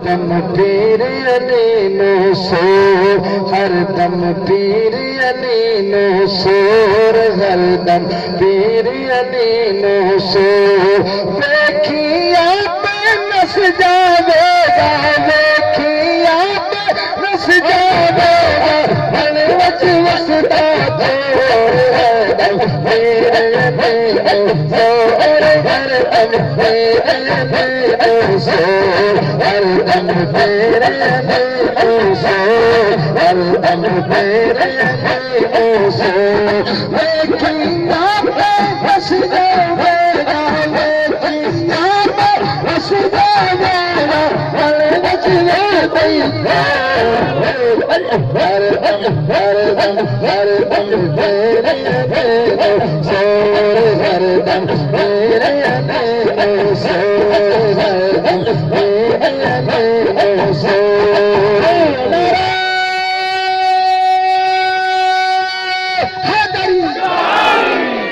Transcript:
दम पीर अली नो शोर, हर दम पीर अली नो शोर, हर दम पीर अली नो शोर। देखिया पे नस जावेगा, देखिया पे नस जावेगा, मन वच वसदा जोर, हर दम पीर अली नो शोर, हर दम पीर अली नो शोर, हर दम पीर अली नो शोर, हर दम पीर अली नो शोर। देखिया पे नस जावेगा, देखिया पे नस जावेगा, मन वच वसदा हर दम पीर अली नो शोर, हर दम पीर अली